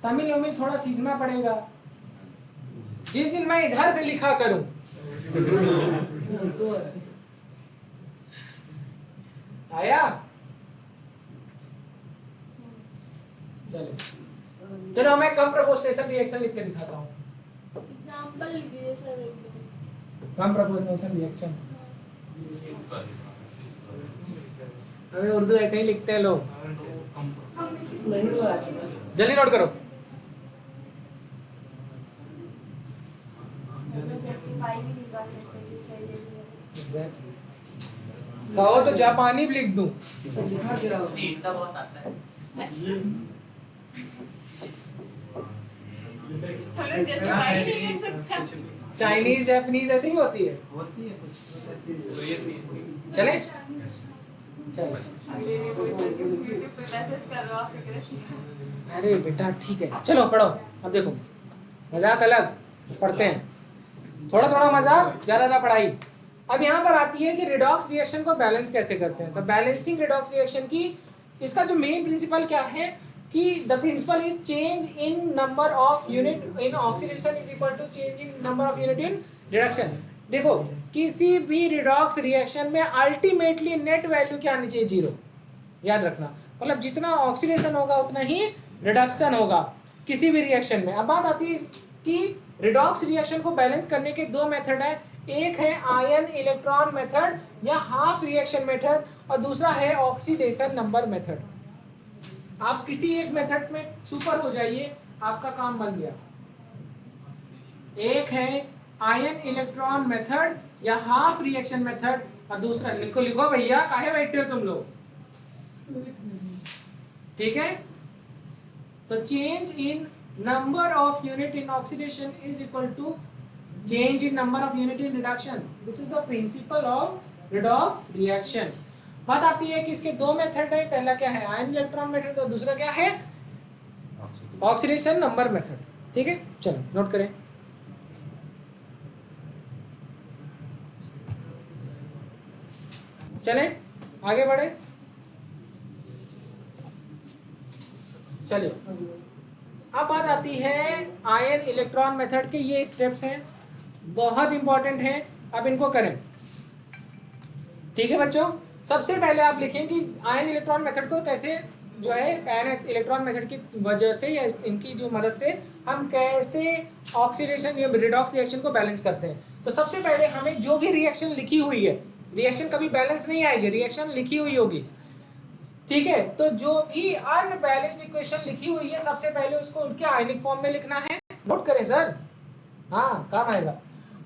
तमिल वमिल थोड़ा सीखना पड़ेगा। जिस दिन मैं इधर से लिखा करूं आया, चलो मैं कम प्रोपोर्शनेशन रिएक्शन लिख के दिखाता हूँ। एग्जांपल लिखिए सर एक। कम प्रोपोर्शनेशन रिएक्शन, अरे उर्दू ऐसे ही लिखते हैं लोग, जल्दी नोट करो। कहो तो जापानी भी लिख दूं। चाइनीज जापानीज ऐसे ही होती है, चले चले। अरे बेटा ठीक है, चलो पढ़ो। अब देखो मजाक अलग, पढ़ते हैं, थोड़ा थोड़ा मजाक, ज्यादा पढ़ाई। अब यहाँ पर आती है कि रिडॉक्स रिएक्शन को बैलेंस कैसे करते हैं। तो बैलेंसिंग रिडॉक्स रिएक्शन की इसका जो मेन प्रिंसिपल क्या है कि the principle is change in number of unit in oxidation is equal to change in number of unit in reduction. देखो किसी भी रिडॉक्स रिएक्शन में अल्टीमेटली नेट वैल्यू क्या आनी चाहिए, 0, याद रखना। मतलब जितना ऑक्सीडेशन होगा उतना ही रिडक्शन होगा किसी भी रिएक्शन में। अब बात आती है कि रिडॉक्स रिएक्शन को बैलेंस करने के 2 मेथड है, एक है आयन इलेक्ट्रॉन मेथड या हाफ रिएक्शन मेथड, और दूसरा है ऑक्सीडेशन नंबर मेथड। आप किसी एक मेथड में सुपर हो जाइए, आपका काम बन गया। एक है आयन इलेक्ट्रॉन मेथड या हाफ रिएक्शन मेथड, और दूसरा लिखो लिखो भैया, काहे बैठे हो तुम लोग, ठीक है। तो change in number of unit in oxidation is equal to change in number of unit in reduction. This is the principle of redox reaction. बात आती है कि इसके 2 मेथड है, पहला क्या है आयन इलेक्ट्रॉन मेथड, और दूसरा क्या है ऑक्सीडेशन नंबर मेथड, ठीक है, चलो नोट करें। चलें आगे बढ़े, चलिए अब बात आती है आयन इलेक्ट्रॉन मेथड के। ये स्टेप्स हैं, बहुत इंपॉर्टेंट हैं, अब इनको करें, ठीक है बच्चों। सबसे पहले आप लिखें कि आयन इलेक्ट्रॉन मेथड को कैसे जो है आयन इलेक्ट्रॉन मेथड की वजह से या इनकी जो मदद से हम कैसे ऑक्सीडेशन या रिडॉक्स रिएक्शन को बैलेंस करते हैं। तो सबसे पहले हमें जो भी रिएक्शन लिखी हुई है, रिएक्शन कभी बैलेंस नहीं आएगी, रिएक्शन लिखी हुई होगी, ठीक है। तो जो भी अनबैलेंस्ड इक्वेशन लिखी हुई है सबसे पहले उसको उनके आयनिक फॉर्म में लिखना है, नोट करें सर, हाँ काम आएगा।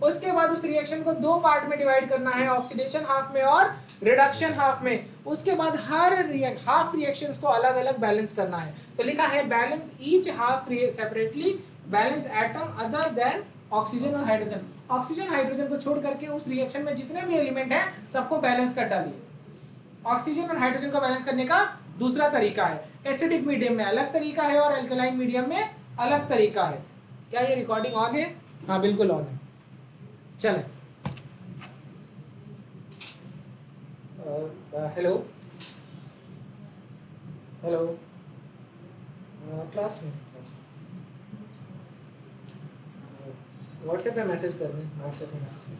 उसके बाद उस रिएक्शन को दो पार्ट में डिवाइड करना है, ऑक्सीडेशन हाफ में और रिडक्शन हाफ में। उसके बाद हर हाफ रिएक्शंस को अलग अलग बैलेंस करना है। तो लिखा है balance each half separately, balance atom other than oxygen और हाइड्रोजन। ऑक्सीजन हाइड्रोजन को छोड़ करके उस रिएक्शन में जितने भी एलिमेंट हैं सबको बैलेंस कर डालिए। ऑक्सीजन और हाइड्रोजन को बैलेंस करने का दूसरा तरीका है, एसिडिक मीडियम में अलग तरीका है और अल्कलाइन मीडियम में अलग तरीका है। क्या ये रिकॉर्डिंग ऑन है? हाँ बिल्कुल ऑन है। चलें, हेलो हेलो, क्लास में व्हाट्सएप पे मैसेज कर दें, व्हाट्सएप पे मैसेज कर दें।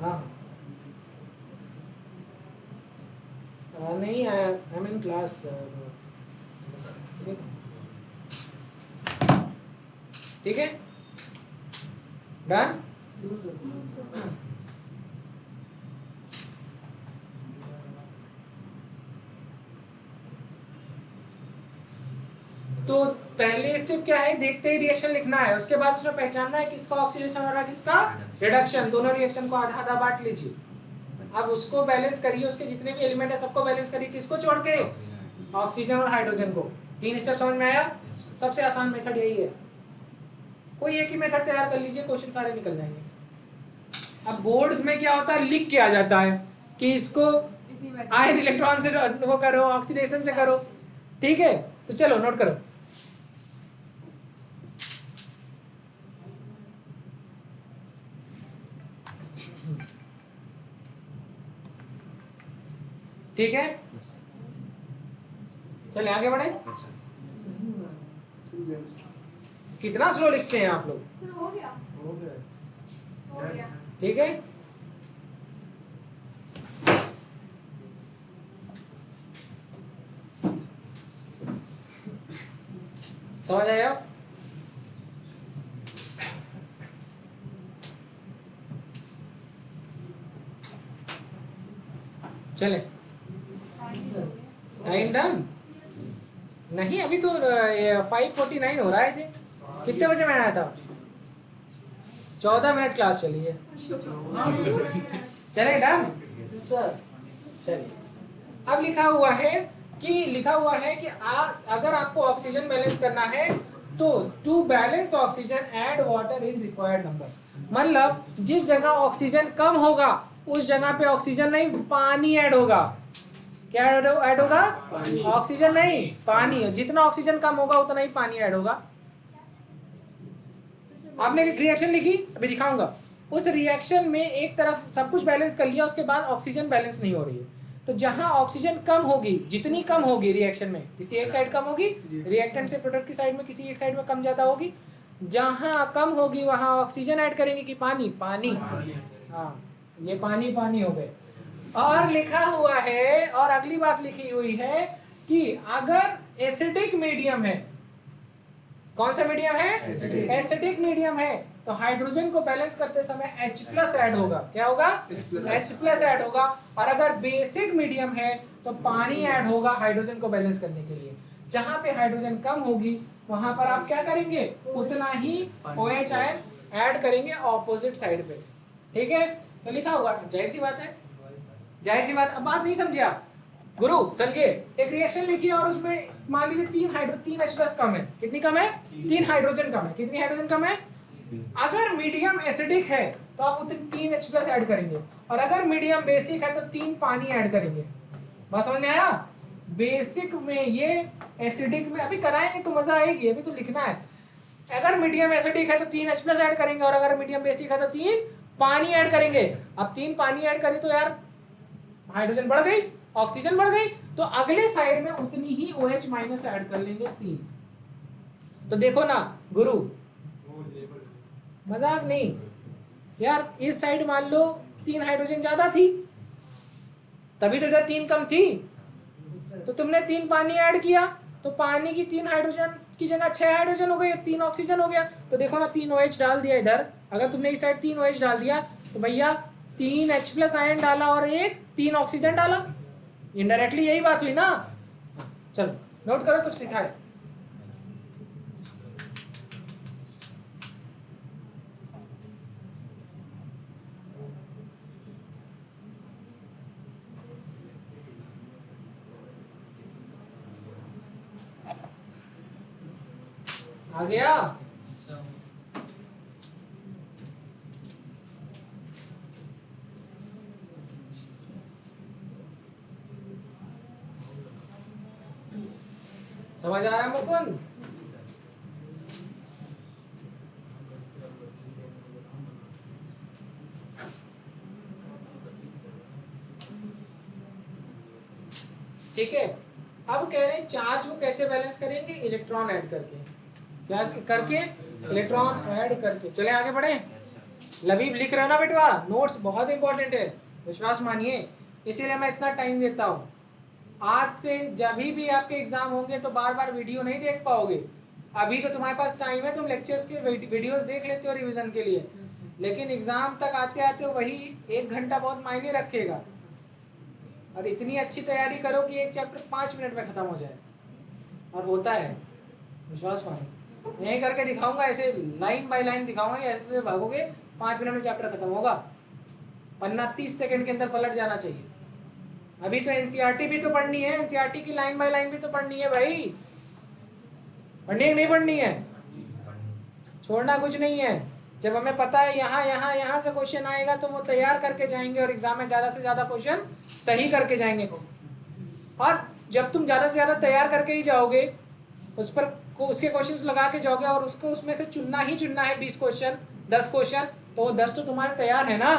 हाँ नहीं आया, आई एम इन क्लास। ठीक है, डन। तो पहले स्टेप क्या है, देखते ही रिएक्शन लिखना है, उसके बाद उसमें पहचानना है किसका ऑक्सीडेशन हो रहा है किसका रिडक्शन। दोनों रिएक्शन को आधा आधा बांट लीजिए। अब उसको बैलेंस करिए, उसके जितने भी एलिमेंट है सबको बैलेंस करिए, किसको छोड़ के, ऑक्सीजन और हाइड्रोजन को। 3 स्टेप समझ में आया? सबसे आसान मेथड यही है, कोई एक ही मेथड तैयार कर लीजिए, क्वेश्चन सारे निकल जाएंगे। अब बोर्ड्स में क्या होता है, लिख के आ जाता है कि इसको आयन इलेक्ट्रॉन से वो करो, ऑक्सीडेशन से करो, ठीक है। तो चलो नोट करो, ठीक है। चलिए आगे बढ़े। कितना स्लो लिखते हैं आप लोग? हो गया, हो गया। ठीक है, समझ आया? चले, टाइम डन? नहीं अभी तो 5:49 हो रहा है जी। कितने बजे में आया था? 14 मिनट क्लास चली है। चले डन सर। चलिए अब लिखा हुआ है कि अगर आपको ऑक्सीजन बैलेंस करना है तो to balance oxygen add water in required number. मतलब जिस जगह ऑक्सीजन कम होगा उस जगह पे ऑक्सीजन नहीं पानी ऐड होगा। क्या ऐड होगा? ऑक्सीजन नहीं पानी। जितना ऑक्सीजन कम होगा उतना ही पानी ऐड होगा। आपने एक रिएक्शन लिखी, अभी दिखाऊंगा। उस रिएक्शन में एक तरफ सब कुछ बैलेंस कर लिया, उसके बाद ऑक्सीजन बैलेंस नहीं हो रही है। तो जहां ऑक्सीजन कम होगी, जितनी कम होगी रिएक्शन में, किसी एक साइड कम होगी, रिएक्टेंट से प्रोडक्ट की साइड में किसी एक साइड में कम ज्यादा होगी। जहां कम होगी वहां ऑक्सीजन ऐड करेंगे कि पानी? पानी। हाँ ये पानी पानी हो गए। और लिखा हुआ है, और अगली बात लिखी हुई है कि अगर एसिडिक मीडियम है, कौन सा मीडियम है? एसिडिक मीडियम है, तो हाइड्रोजन को बैलेंस करते समय H+ ऐड होगा। क्या होगा? H+ ऐड होगा। और अगर बेसिक मीडियम है तो पानी ऐड होगा हाइड्रोजन को बैलेंस करने के लिए। जहां पे हाइड्रोजन कम होगी वहां पर आप क्या करेंगे? उतना ही OH आयन ऐड करेंगे ऑपोजिट साइड पे, ठीक है। तो लिखा होगा, जाहिर सी बात है, जाहिर सी बात। अब बात नहीं समझे आप गुरु? समझिए, एक रिएक्शन लिखी और उसमें मान लीजिए 3 H+ कम है। कितनी कम है? 3 हाइड्रोजन कम है। कितनी हाइड्रोजन कम है? अगर मीडियम एसिडिक है तो आप उतनी 3 H+ ऐड करेंगे, और अगर मीडियम बेसिक है तो 3 पानी ऐड करेंगे। बात समझ में आया? बेसिक में ये एसिडिक में अभी कराएंगे तो मजा आएगी, अभी तो लिखना है। अगर मीडियम एसिडिक है तो 3H+ ऐड करेंगे, और अगर मीडियम बेसिक है तो 3 पानी ऐड करेंगे। अब 3 पानी ऐड करें तो यार हाइड्रोजन बढ़ गई, ऑक्सीजन बढ़ गई, तो अगले साइड में उतनी ही OH- ऐड कर लेंगे 3। तो देखो ना गुरु, मजाक नहीं यार, इस साइड मान लो 3 हाइड्रोजन ज्यादा थी, तभी तो इधर 3 कम थी, तो तुमने 3 पानी ऐड किया, तो पानी की 3 हाइड्रोजन की जगह 6 हाइड्रोजन हो गए, 3 ऑक्सीजन हो गया। तो देखो ना 3 OH डाल दिया इधर, अगर तुमने इस साइड 3 OH डाल दिया तो भैया 3H+ आयन डाला और 3 ऑक्सीजन डाला, इनडायरेक्टली यही बात हुई ना। चलो नोट करो तो सिखाए। आ गया? समझ आ रहा है मुकुंद? ठीक है, अब कह रहे हैं चार्ज को कैसे बैलेंस करेंगे, इलेक्ट्रॉन ऐड करके। क्या करके? इलेक्ट्रॉन ऐड करके। चले आगे बढ़े। लबीब लिख रहे हो ना बेटवा, नोट्स बहुत इंपॉर्टेंट है, विश्वास मानिए, इसीलिए मैं इतना टाइम देता हूँ। आज से जब भी आपके एग्जाम होंगे तो बार बार वीडियो नहीं देख पाओगे। अभी तो तुम्हारे पास टाइम है, तुम लेक्चर्स के वीडियोस देख लेते हो रिवीजन के लिए, लेकिन एग्जाम तक आते आते वही 1 घंटा बहुत मायने रखेगा। और इतनी अच्छी तैयारी करो कि एक चैप्टर 5 मिनट में खत्म हो जाए, और होता है, विश्वास मानो। यही करके दिखाऊंगा, ऐसे लाइन बाय लाइन दिखाऊंगा कि ऐसे भागोगे 5 मिनट में चैप्टर खत्म होगा। पन्ना 30 सेकंड के अंदर पलट जाना चाहिए। अभी तो एनसीईआरटी भी तो पढ़नी है, एनसीईआरटी की लाइन बाय लाइन भी तो पढ़नी है भाई। पढ़नी है नहीं पढ़नी है? छोड़ना कुछ नहीं है। जब हमें पता है यहाँ यहाँ यहाँ से क्वेश्चन आएगा तो वो तैयार करके जाएंगे, और एग्जाम में ज्यादा से ज्यादा क्वेश्चन सही करके जाएंगे। और जब तुम ज्यादा से ज्यादा तैयार करके ही जाओगे, उस पर उसके क्वेश्चंस लगा के जाओगे, और उसको उसमें से चुनना ही चुनना है 20 क्वेश्चन, 10 क्वेश्चन, तो वो 10 तो तुम्हारे तैयार है ना।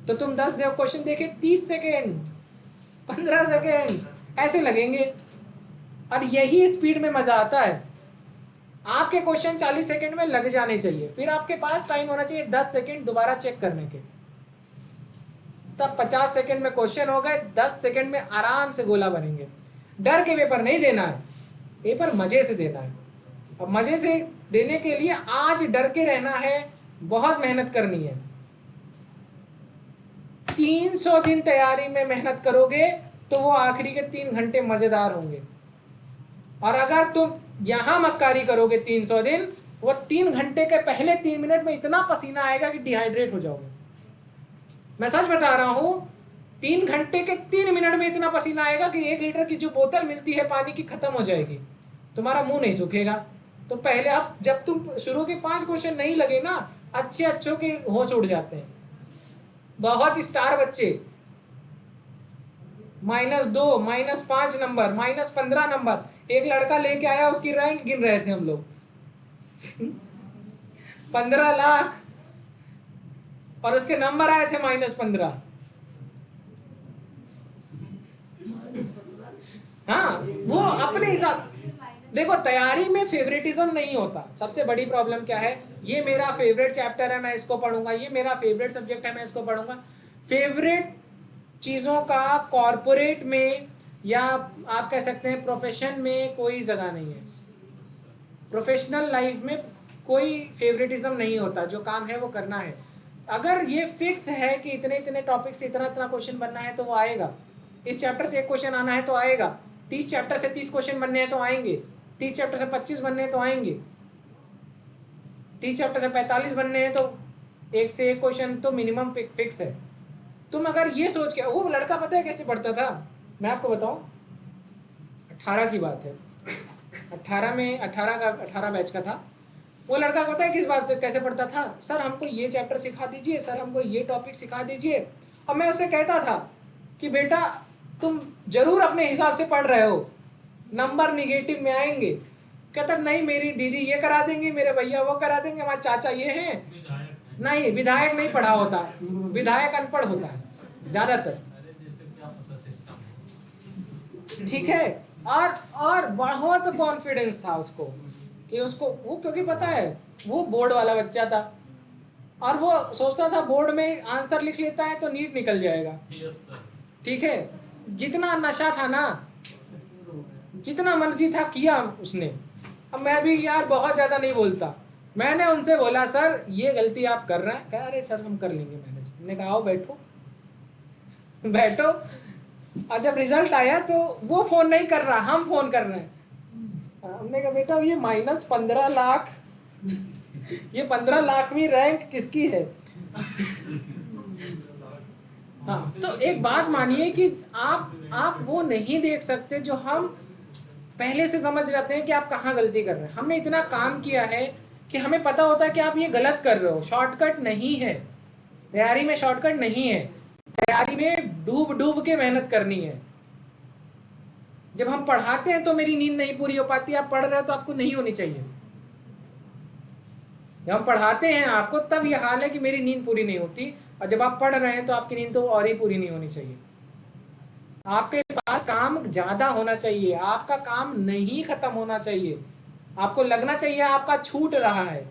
तो तुम 10 क्वेश्चन देखे 30 सेकेंड 15 सेकेंड ऐसे लगेंगे, और यही स्पीड में मजा आता है। आपके क्वेश्चन 40 सेकंड में लग जाने चाहिए, फिर आपके पास टाइम होना चाहिए 10 सेकंड दोबारा चेक करने के, तब 50 सेकंड में क्वेश्चन हो गए, 10 सेकंड में आराम से गोला बनेंगे। डर के पेपर नहीं देना है, पेपर मजे से देना है। अब मजे से देने के लिए आज डर के रहना है, बहुत मेहनत करनी है। 300 दिन तैयारी में मेहनत करोगे तो वो आखिरी के 3 घंटे मजेदार होंगे। और अगर तुम यहां मक्कारी करोगे 300 दिन, वो 3 घंटे के पहले 3 मिनट में इतना पसीना आएगा कि डिहाइड्रेट हो जाओगे। मैं सच बता रहा हूं, 3 घंटे के 3 मिनट में इतना पसीना आएगा कि 1 लीटर की जो बोतल मिलती है पानी की खत्म हो जाएगी, तुम्हारा मुंह नहीं सूखेगा। तो पहले आप जब तुम शुरू के 5 क्वेश्चन नहीं लगे ना, अच्छों के होश उड़ जाते हैं। बहुत स्टार बच्चे -2, -5 नंबर, -15 नंबर, एक लड़का लेके आया, उसकी रैंक गिन रहे थे हम लोग 15 लाख, और उसके नंबर आए थे -15। हाँ, वो अपने हिसाब। देखो, तैयारी में फेवरेटिज्म नहीं होता। सबसे बड़ी प्रॉब्लम क्या है, ये मेरा फेवरेट चैप्टर है मैं इसको पढ़ूंगा, ये मेरा फेवरेट सब्जेक्ट है मैं इसको पढ़ूंगा। फेवरेट चीजों का कॉर्पोरेट में या आप कह सकते हैं प्रोफेशन में कोई जगह नहीं है। प्रोफेशनल लाइफ में कोई फेवरेटिज्म नहीं होता, जो काम है वो करना है। अगर ये फिक्स है कि इतने इतने टॉपिक से इतना इतना क्वेश्चन बनना है तो वो आएगा। इस चैप्टर से 1 क्वेश्चन आना है तो आएगा, 30 चैप्टर से 30 क्वेश्चन बनने हैं तो आएंगे, 30 चैप्टर से 25 बनने हैं तो आएंगे, 30 चैप्टर से 45 बनने हैं तो 1 से 1 क्वेश्चन तो मिनिमम फिक्स है। तुम अगर ये सोच के, वो लड़का पता है कैसे पढ़ता था, मैं आपको बताऊं, 18 की बात है, 18 बैच का था वो लड़का। पता है किस बात से कैसे पढ़ता था, सर हमको ये चैप्टर सिखा दीजिए, सर हमको ये टॉपिक सिखा दीजिए। और मैं उससे कहता था कि बेटा तुम जरूर अपने हिसाब से पढ़ रहे हो, नंबर निगेटिव में आएंगे। कहता नहीं मेरी दीदी ये करा देंगी, मेरे भैया वो करा देंगे, हमारे चाचा ये हैं। नहीं, विधायक नहीं पढ़ा होता, विधायक अनपढ़ होता है ज्यादातर। ठीक है। और बहुत कॉन्फिडेंस था उसको कि उसको वो, क्योंकि पता है वो बोर्ड वाला बच्चा था और वो सोचता था बोर्ड में आंसर लिख लेता है तो नीट निकल जाएगा। ठीक है। जितना नशा था ना, जितना मर्जी था किया उसने। अब मैं भी यार बहुत ज्यादा नहीं बोलता, मैंने उनसे बोला सर ये गलती आप कर रहे हैं। कह अरे सर हम कर लेंगे मैनेज। मैंने कहा आओ बैठो बैठो। और जब रिजल्ट आया तो वो फोन नहीं कर रहा, हम फोन कर रहे हैं। हमने कहा बेटा ये -15 लाख, ये 15 लाखवीं रैंक किसकी है? हाँ, तो एक बात मानिए कि आप वो नहीं देख सकते जो हम पहले से समझ जाते हैं कि आप कहाँ गलती कर रहे हैं। हमने इतना काम किया है कि हमें पता होता है कि आप ये गलत कर रहे हो। शॉर्टकट नहीं है तैयारी में, शॉर्टकट नहीं है तैयारी में, डूब डूब के मेहनत करनी है। जब हम पढ़ाते हैं तो मेरी नींद नहीं पूरी हो पाती, आप पढ़ रहे हो तो आपको नहीं होनी चाहिए। जब हम पढ़ाते हैं आपको तब ये हाल है कि मेरी नींद पूरी नहीं होती, और जब आप पढ़ रहे हैं तो आपकी नींद तो और ही पूरी नहीं होनी चाहिए। आपके पास काम ज्यादा होना चाहिए, आपका काम नहीं खत्म होना चाहिए। आपको लगना चाहिए आपका छूट रहा है,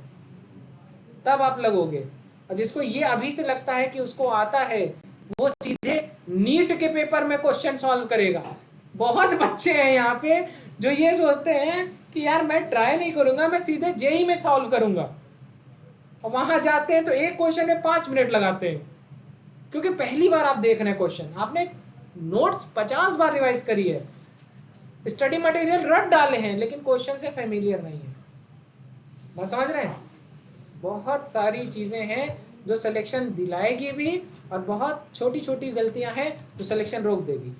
तब आप लगोगे। और जिसको ये अभी से लगता है कि उसको आता है, वो सीधे नीट के पेपर में क्वेश्चन सॉल्व करेगा। बहुत बच्चे हैं यहाँ पे जो ये सोचते हैं कि यार मैं ट्राई नहीं करूंगा, मैं सीधे जेई में सॉल्व करूंगा, और वहां जाते हैं तो एक क्वेश्चन में 5 मिनट लगाते हैं, क्योंकि पहली बार आप देख रहे हैं क्वेश्चन। आपने नोट्स 50 बार रिवाइज करी है, स्टडी मटेरियल रट डाले हैं, लेकिन क्वेश्चन से फेमिलियर नहीं है। बात समझ रहे हैं? बहुत सारी चीजें हैं जो सिलेक्शन दिलाएगी भी, और बहुत छोटी छोटी गलतियां हैं जो सिलेक्शन रोक देगी।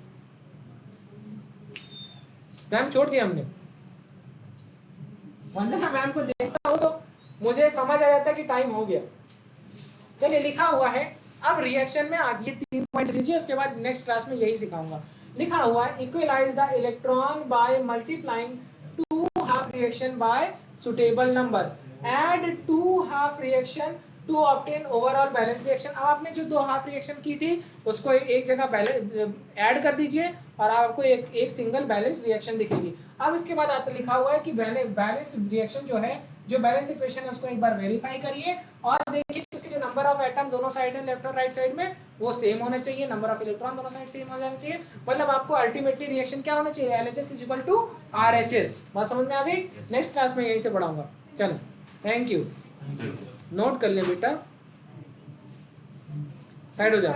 मैम छोड़ दिया हमने, वरना मैम को देखता हूं तो मुझे समझ आ जाता है कि टाइम हो गया। चलिए लिखा हुआ है, अब रिएक्शन में आप ये 3 पॉइंट लीजिए, उसके बाद नेक्स्ट क्लास में यही सिखाऊंगा। लिखा हुआ है equalise the electron by multiplying 2 half reaction by suitable number, add 2 half reaction to obtain overall balance reaction. अब आपने जो 2 हाफ रिएक्शन की थी उसको एक जगह बैलेंस ऐड कर दीजिए और आपको एक सिंगल बैलेंस रिएक्शन दिखेगी। अब इसके बाद आता लिखा हुआ है कि बैलेंस रिएक्शन जो है, जो बैलेंस इक्वेशन है उसको एक बार वेरीफाई करिए और देखिए कि उसके जो नंबर ऑफ एटम दोनों साइड है, लेफ्ट और राइट साइड में, वो सेम होने चाहिए। नंबर ऑफ इलेक्ट्रॉन दोनों साइड सेम हो जाना चाहिए। मतलब आपको अल्टीमेटली रिएक्शन क्या होना चाहिए? LHS = RHS। बात समझ में आ गई? नेक्स्ट क्लास में यही से पढ़ाऊंगा। चलो, थैंक यू। नोट कर ले बेटा, साइड हो जाओ।